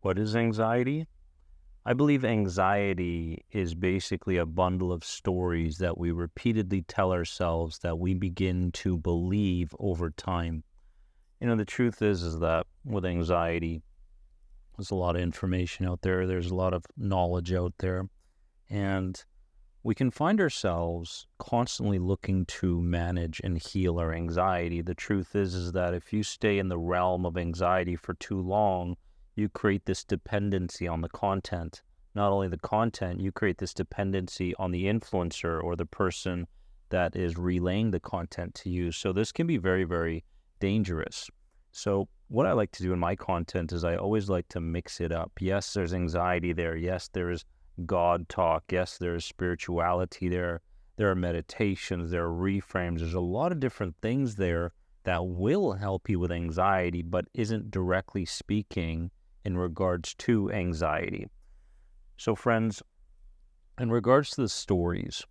What is anxiety? I believe anxiety is basically a bundle of stories that we repeatedly tell ourselves that we begin to believe over time. The truth is that with anxiety, there's a lot of information out there. There's a lot of knowledge out there. And we can find ourselves constantly looking to manage and heal our anxiety. The truth is that if you stay in the realm of anxiety for too long, you create this dependency on the content. Not only the content, you create this dependency on the influencer or the person that is relaying the content to you. So this can be very, very dangerous. So what I like to do in my content is I always like to mix it up. Yes, there's anxiety there. Yes, there's God talk. Yes, there's spirituality there. There are meditations. There are reframes. There's a lot of different things there that will help you with anxiety, but isn't directly speaking in regards to anxiety. So friends, in regards to the stories,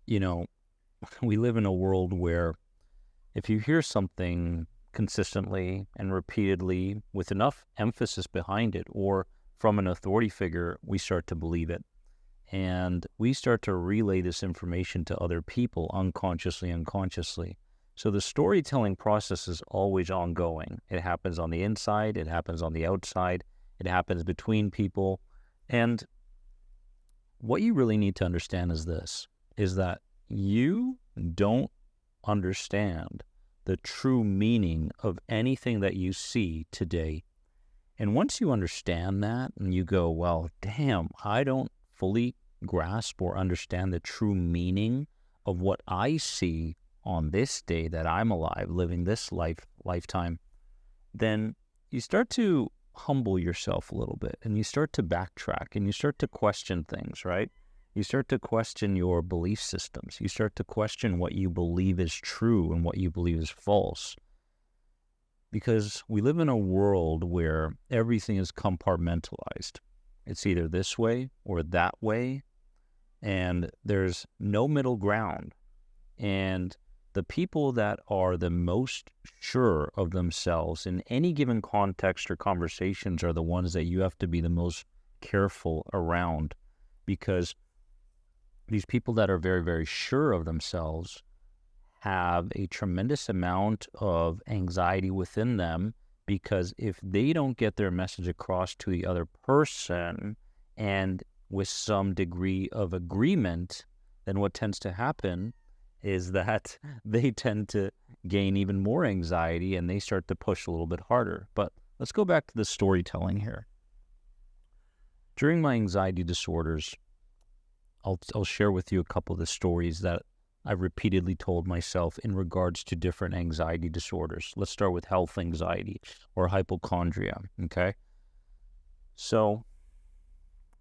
we live in a world where if you hear something consistently and repeatedly with enough emphasis behind it or from an authority figure, we start to believe it. And we start to relay this information to other people unconsciously. So the storytelling process is always ongoing. It happens on the inside. It happens on the outside. It happens between people. And what you really need to understand is this, is that you don't understand the true meaning of anything that you see today. And once you understand that and you go, well, damn, I don't fully grasp or understand the true meaning of what I see on this day that I'm alive, living this lifetime, then you start to humble yourself a little bit and you start to backtrack and you start to question things, right? You start to question your belief systems. You start to question what you believe is true and what you believe is false. Because we live in a world where everything is compartmentalized. It's either this way or that way, and there's no middle ground. And the people that are the most sure of themselves in any given context or conversations are the ones that you have to be the most careful around, because these people that are very, very sure of themselves have a tremendous amount of anxiety within them, because if they don't get their message across to the other person and with some degree of agreement, then what tends to happen is that they tend to gain even more anxiety and they start to push a little bit harder. But let's go back to the storytelling here. During my anxiety disorders, I'll share with you a couple of the stories that I've repeatedly told myself in regards to different anxiety disorders. Let's start with health anxiety or hypochondria, okay? So,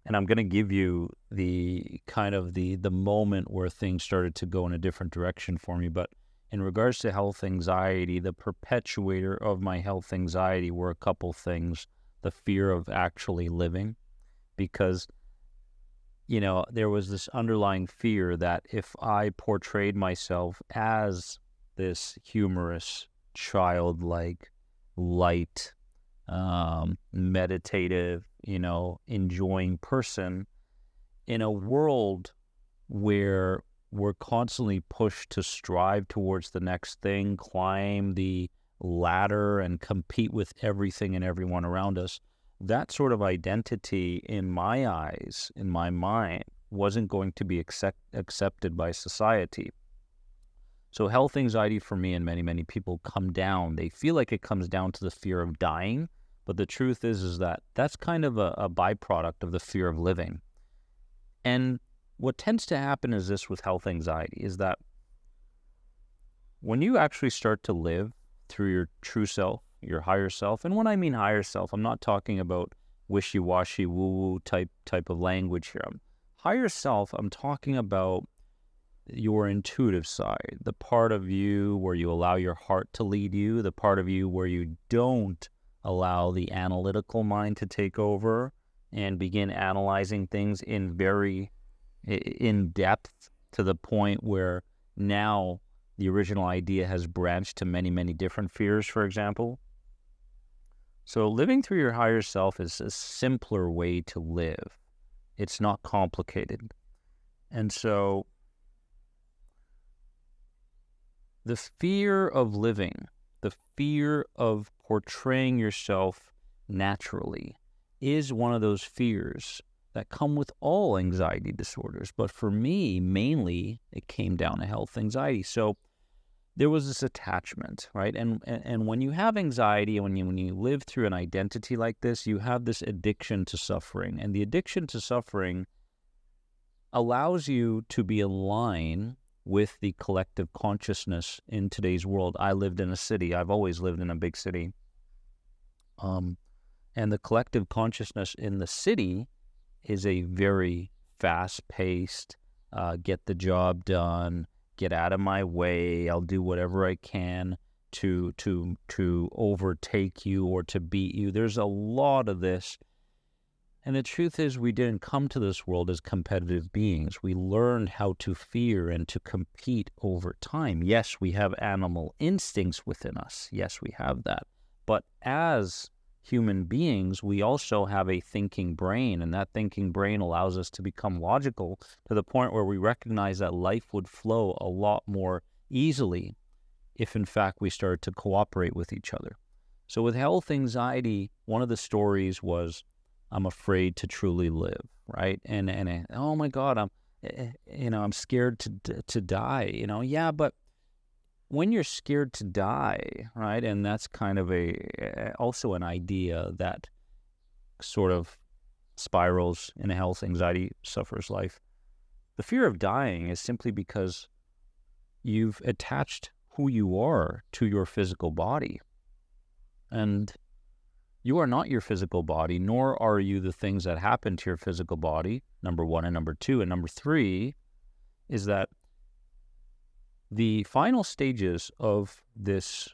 and I'm going to give you the kind of the moment where things started to go in a different direction for me. But in regards to health anxiety, the perpetuator of my health anxiety were a couple things. The fear of actually living, because there was this underlying fear that if I portrayed myself as this humorous, childlike, light, meditative, enjoying person in a world where we're constantly pushed to strive towards the next thing, climb the ladder and compete with everything and everyone around us, that sort of identity in my eyes, in my mind, wasn't going to be accepted by society. So health anxiety for me and many, many people come down. They feel like it comes down to the fear of dying, but the truth is that that's kind of a byproduct of the fear of living. And what tends to happen is this with health anxiety, is that when you actually start to live through your true self, your higher self, and when I mean higher self, I'm not talking about wishy-washy, woo-woo type of language here. Higher self, I'm talking about your intuitive side, the part of you where you allow your heart to lead you, the part of you where you don't allow the analytical mind to take over and begin analyzing things in depth to the point where now the original idea has branched to many, many different fears, for example. So living through your higher self is a simpler way to live. It's not complicated. And so the fear of living, the fear of portraying yourself naturally is one of those fears that come with all anxiety disorders. But for me, mainly, it came down to health anxiety. So there was this attachment, right? And when you have anxiety, and when you live through an identity like this, you have this addiction to suffering. And the addiction to suffering allows you to be in line with the collective consciousness in today's world. I lived in a city. I've always lived in a big city. And the collective consciousness in the city is a very fast-paced, get the job done, get out of my way, I'll do whatever I can to overtake you or to beat you. There's a lot of this. And the truth is, we didn't come to this world as competitive beings. We learned how to fear and to compete over time. Yes, we have animal instincts within us. Yes, we have that. But as human beings, we also have a thinking brain, and that thinking brain allows us to become logical to the point where we recognize that life would flow a lot more easily if, in fact, we started to cooperate with each other. So with health anxiety, one of the stories was, I'm afraid to truly live, right? And oh my God, I'm scared to die. Yeah, but when you're scared to die, right? And that's kind of also an idea that sort of spirals in a health anxiety sufferer's life. The fear of dying is simply because you've attached who you are to your physical body. And you are not your physical body, nor are you the things that happen to your physical body, number one, and number two. And number three is that the final stages of this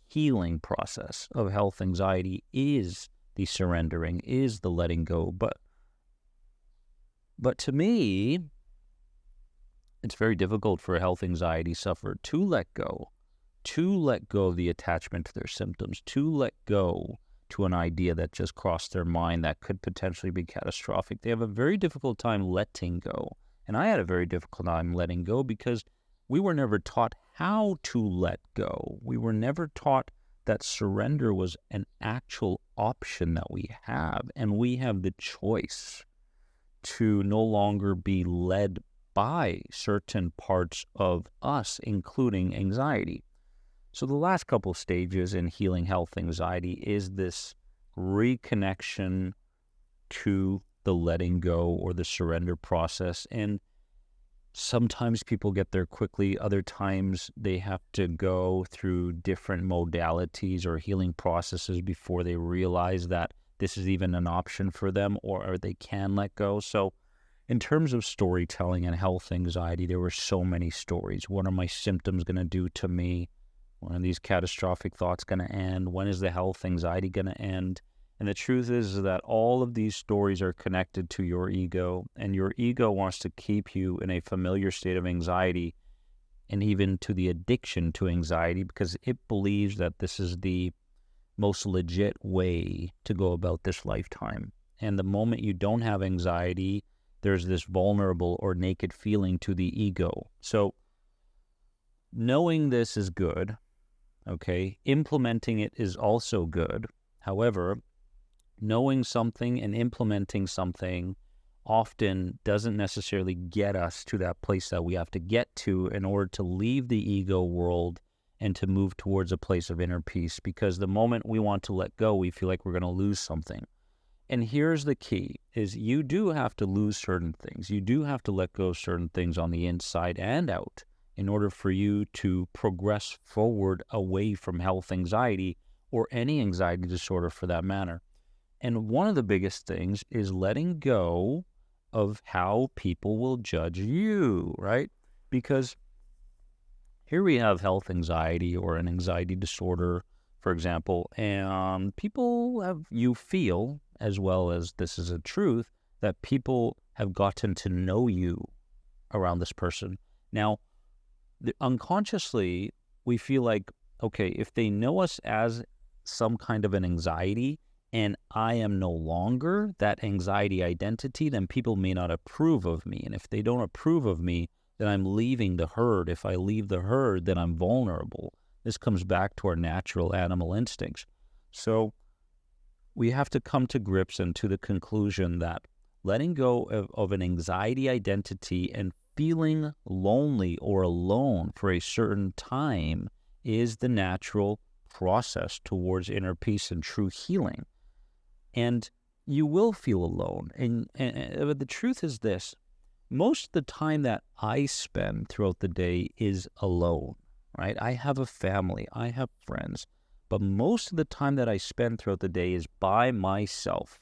healing process of health anxiety is the surrendering, is the letting go. But to me, it's very difficult for a health anxiety sufferer to let go of the attachment to their symptoms, to let go to an idea that just crossed their mind that could potentially be catastrophic. They have a very difficult time letting go. And I had a very difficult time letting go because we were never taught how to let go. We were never taught that surrender was an actual option that we have, and we have the choice to no longer be led by certain parts of us, including anxiety. So the last couple of stages in healing health anxiety is this reconnection to the letting go or the surrender process. And sometimes people get there quickly. Other times they have to go through different modalities or healing processes before they realize that this is even an option for them or they can let go. So in terms of storytelling and health anxiety, there were so many stories. What are my symptoms going to do to me? When are these catastrophic thoughts going to end? When is the health anxiety going to end? And the truth is that all of these stories are connected to your ego, and your ego wants to keep you in a familiar state of anxiety and even to the addiction to anxiety because it believes that this is the most legit way to go about this lifetime. And the moment you don't have anxiety, there's this vulnerable or naked feeling to the ego. So knowing this is good, okay? Implementing it is also good. However, knowing something and implementing something often doesn't necessarily get us to that place that we have to get to in order to leave the ego world and to move towards a place of inner peace. Because the moment we want to let go, we feel like we're going to lose something. And here's the key, is you do have to lose certain things. You do have to let go of certain things on the inside and out in order for you to progress forward away from health anxiety or any anxiety disorder for that matter. And one of the biggest things is letting go of how people will judge you, right? Because here we have health anxiety or an anxiety disorder, for example, and you feel, as well as this is a truth, that people have gotten to know you around this person. Now, unconsciously, we feel like, okay, if they know us as some kind of an anxiety, and I am no longer that anxiety identity, then people may not approve of me. And if they don't approve of me, then I'm leaving the herd. If I leave the herd, then I'm vulnerable. This comes back to our natural animal instincts. So we have to come to grips and to the conclusion that letting go of an anxiety identity and feeling lonely or alone for a certain time is the natural process towards inner peace and true healing. And you will feel alone. But the truth is this: most of the time that I spend throughout the day is alone, right? I have a family, I have friends, but most of the time that I spend throughout the day is by myself.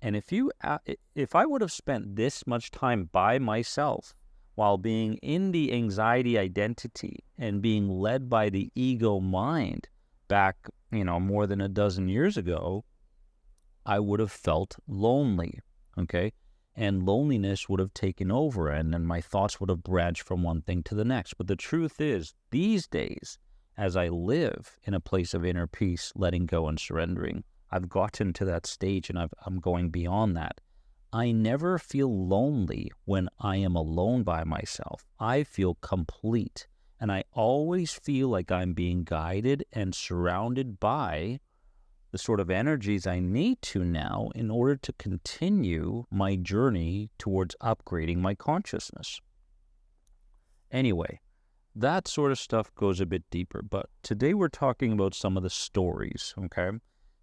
And if I would have spent this much time by myself while being in the anxiety identity and being led by the ego mind back, more than a dozen years ago, I would have felt lonely, okay? And loneliness would have taken over, and then my thoughts would have branched from one thing to the next. But the truth is, these days, as I live in a place of inner peace, letting go and surrendering, I've gotten to that stage and I'm going beyond that. I never feel lonely when I am alone by myself. I feel complete, and I always feel like I'm being guided and surrounded by the sort of energies I need to now in order to continue my journey towards upgrading my consciousness. Anyway, that sort of stuff goes a bit deeper, but today we're talking about some of the stories, okay?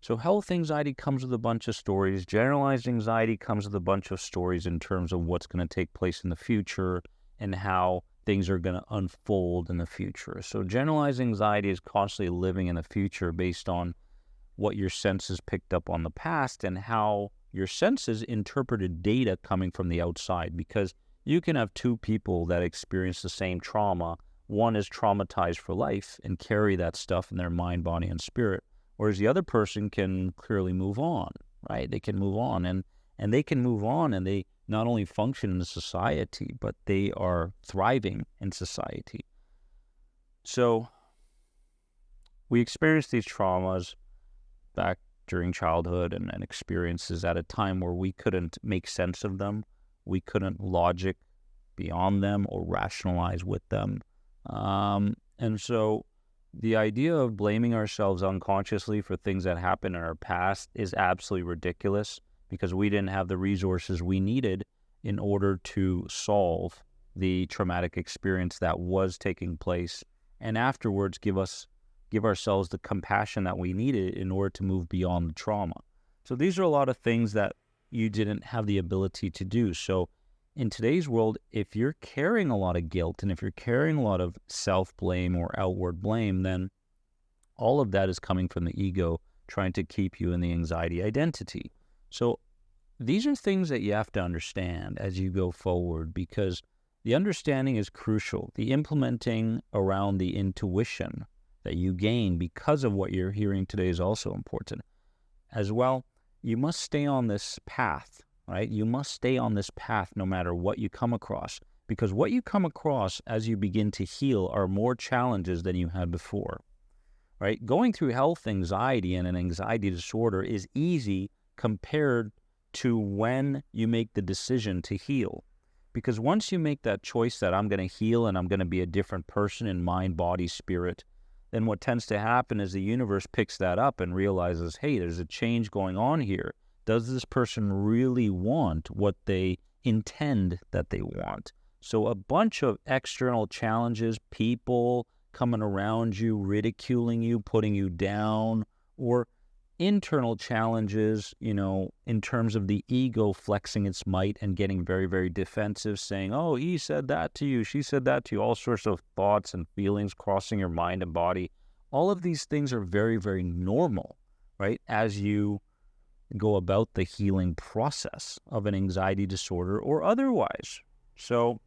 So health anxiety comes with a bunch of stories. Generalized anxiety comes with a bunch of stories in terms of what's going to take place in the future and how things are going to unfold in the future. So generalized anxiety is constantly living in the future based on what your senses picked up on the past and how your senses interpreted data coming from the outside. Because you can have two people that experience the same trauma. One is traumatized for life and carry that stuff in their mind, body, and spirit, whereas the other person can clearly move on, right? They can move on, and they can move on, and they not only function in society, but they are thriving in society. So we experience these traumas back during childhood and experiences at a time where we couldn't make sense of them. We couldn't logic beyond them or rationalize with them. And so the idea of blaming ourselves unconsciously for things that happened in our past is absolutely ridiculous, because we didn't have the resources we needed in order to solve the traumatic experience that was taking place, and afterwards give ourselves the compassion that we needed in order to move beyond the trauma. So these are a lot of things that you didn't have the ability to do. So in today's world, if you're carrying a lot of guilt and if you're carrying a lot of self-blame or outward blame, then all of that is coming from the ego trying to keep you in the anxiety identity. So these are things that you have to understand as you go forward, because the understanding is crucial. The implementing around the intuition that you gain because of what you're hearing today is also important. As well, you must stay on this path, right? You must stay on this path no matter what you come across, because what you come across as you begin to heal are more challenges than you had before, right? Going through health anxiety and an anxiety disorder is easy compared to when you make the decision to heal. Because once you make that choice that I'm going to heal and I'm going to be a different person in mind, body, spirit, then what tends to happen is the universe picks that up and realizes, hey, there's a change going on here. Does this person really want what they intend that they want? So a bunch of external challenges, people coming around you, ridiculing you, putting you down, or internal challenges, in terms of the ego flexing its might and getting very, very defensive, saying, oh, he said that to you, she said that to you, all sorts of thoughts and feelings crossing your mind and body. All of these things are very, very normal, right, as you go about the healing process of an anxiety disorder or otherwise. So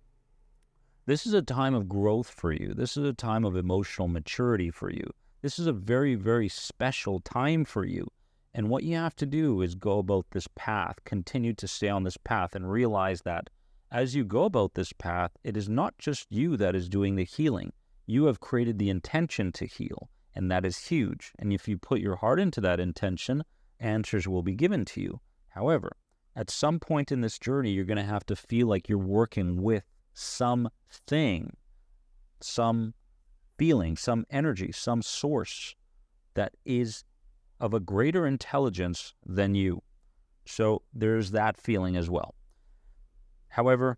this is a time of growth for you. This is a time of emotional maturity for you. This is a very, very special time for you. And what you have to do is go about this path, continue to stay on this path, and realize that as you go about this path, it is not just you that is doing the healing. You have created the intention to heal, and that is huge. And if you put your heart into that intention, answers will be given to you. However, at some point in this journey, you're going to have to feel like you're working with something, some feeling, some energy, some source that is of a greater intelligence than you. So there's that feeling as well. However,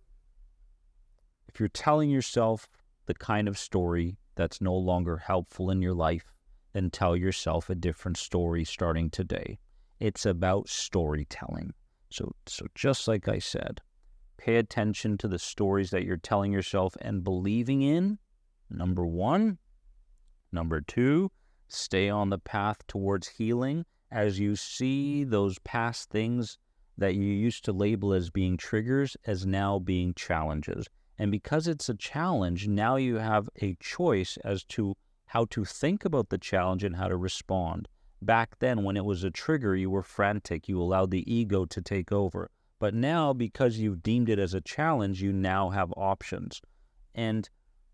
if you're telling yourself the kind of story that's no longer helpful in your life, then tell yourself a different story starting today. It's about storytelling. So just like I said, pay attention to the stories that you're telling yourself and believing in, number one. Number two, stay on the path towards healing as you see those past things that you used to label as being triggers as now being challenges. And because it's a challenge, now you have a choice as to how to think about the challenge and how to respond. Back then, when it was a trigger, you were frantic. You allowed the ego to take over. But now, because you've deemed it as a challenge, you now have options. And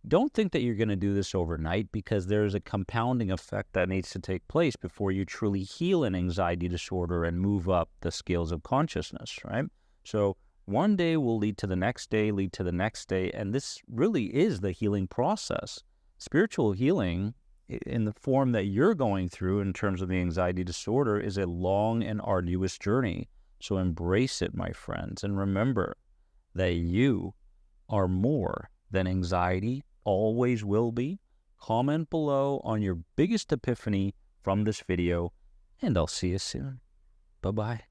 don't think that you're going to do this overnight, because there's a compounding effect that needs to take place before you truly heal an anxiety disorder and move up the scales of consciousness, right? So one day will lead to the next day, lead to the next day, and this really is the healing process. Spiritual healing, in the form that you're going through in terms of the anxiety disorder, is a long and arduous journey. So embrace it, my friends, and remember that you are more than anxiety, always will be. Comment below on your biggest epiphany from this video, and I'll see you soon. Bye-bye.